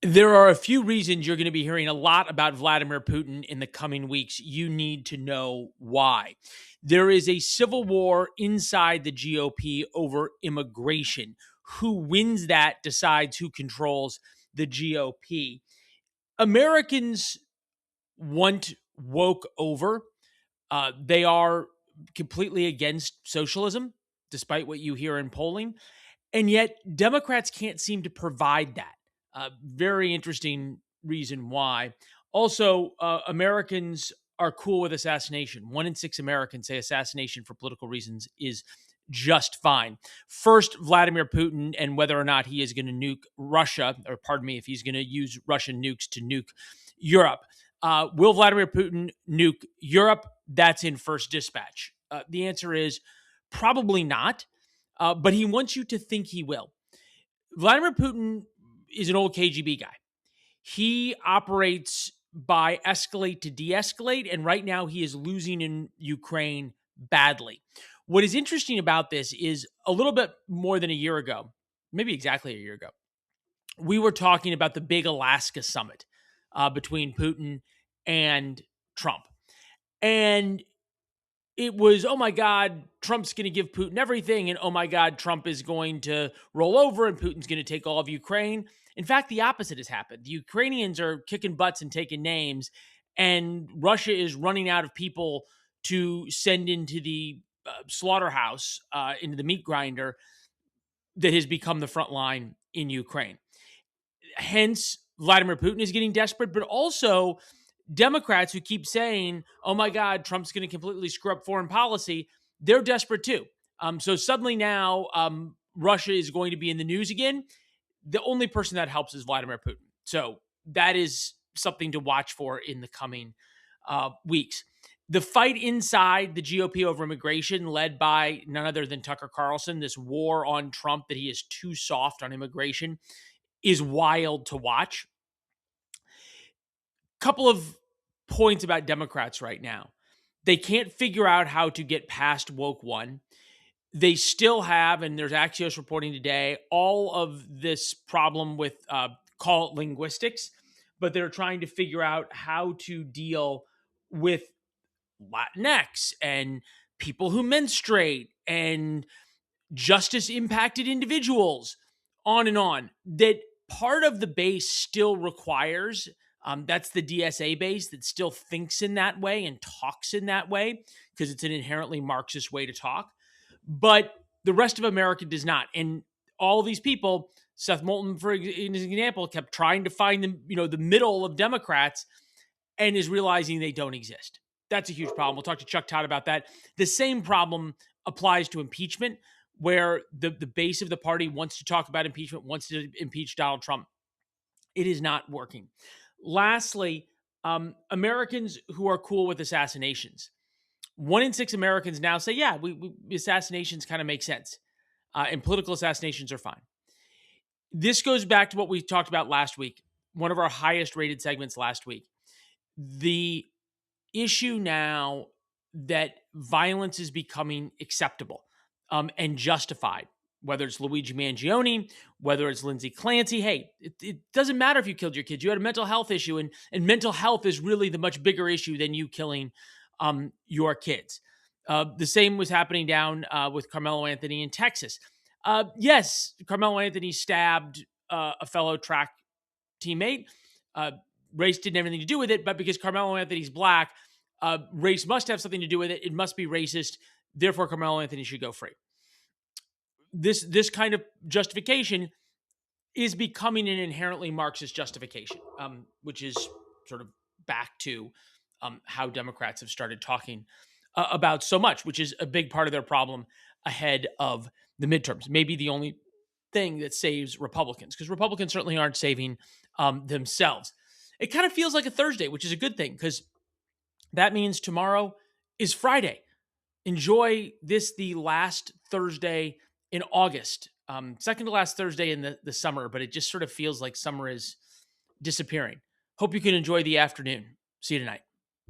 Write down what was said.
There are a few reasons you're going to be hearing a lot about Vladimir Putin in the coming weeks. You need to know why. There is a civil war inside the GOP over immigration. Who wins that decides who controls the GOP. Americans want woke over. They are completely against socialism, despite what you hear in polling. And yet, Democrats can't seem to provide that. Very interesting reason why. Also, Americans are cool with assassination. 1 in 6 Americans say assassination for political reasons is just fine. First, Vladimir Putin and whether or not he is going to nuke Russia, or pardon me, if he's going to use Russian nukes to nuke Europe. Will Vladimir Putin nuke Europe? That's in first dispatch. The answer is probably not, but he wants you to think he will. Vladimir Putin is an old KGB guy. He operates by escalate to de escalate, and right now he is losing in Ukraine badly. What is interesting about this is a little bit more than a year ago, maybe exactly a year ago, we were talking about the big Alaska summit between Putin and Trump. And it was, oh my God, Trump's going to give Putin everything. And oh my God, Trump is going to roll over and Putin's going to take all of Ukraine. In fact, the opposite has happened. The Ukrainians are kicking butts and taking names, and Russia is running out of people to send into the slaughterhouse, into the meat grinder that has become the front line in Ukraine. Hence, Vladimir Putin is getting desperate, but also Democrats who keep saying, oh my God, Trump's going to completely screw up foreign policy, they're desperate too. So suddenly now Russia is going to be in the news again. The only person that helps is Vladimir Putin. So that is something to watch for in the coming weeks. The fight inside the GOP over immigration, led by none other than Tucker Carlson, this war on Trump that he is too soft on immigration, is wild to watch. Couple of points about Democrats right now. They can't figure out how to get past woke one. They still have, and there's Axios reporting today, all of this problem with call it linguistics, but they're trying to figure out how to deal with Latinx and people who menstruate and justice impacted individuals, on and on. That part of the base still requires, that's the DSA base that still thinks in that way and talks in that way because it's an inherently Marxist way to talk. But the rest of America does not. And all these people, Seth Moulton, for example, kept trying to find the middle of Democrats and is realizing they don't exist. That's a huge problem. We'll talk to Chuck Todd about that. The same problem applies to impeachment, where the base of the party wants to talk about impeachment, wants to impeach Donald Trump. It is not working. Lastly, Americans who are cool with assassinations. 1 in 6 Americans now say, yeah, assassinations kind of make sense. And political assassinations are fine. This goes back to what we talked about last week, one of our highest rated segments last week. The issue now that violence is becoming acceptable and justified, whether it's Luigi Mangione, whether it's Lindsay Clancy. Hey, it doesn't matter if you killed your kids. You had a mental health issue, and mental health is really the much bigger issue than you killing your kids. The same was happening down with Carmelo Anthony in Texas. Yes, Carmelo Anthony stabbed a fellow track teammate. Race didn't have anything to do with it, but because Carmelo Anthony's black, race must have something to do with it. It must be racist. Therefore, Carmelo Anthony should go free. This kind of justification is becoming an inherently Marxist justification, which is sort of back to how Democrats have started talking about so much, which is a big part of their problem ahead of the midterms. Maybe the only thing that saves Republicans, because Republicans certainly aren't saving themselves. It kind of feels like a Thursday, which is a good thing, because that means tomorrow is Friday. Enjoy this, the last Thursday in August, second to last Thursday in the summer, but it just sort of feels like summer is disappearing. Hope you can enjoy the afternoon. See you tonight.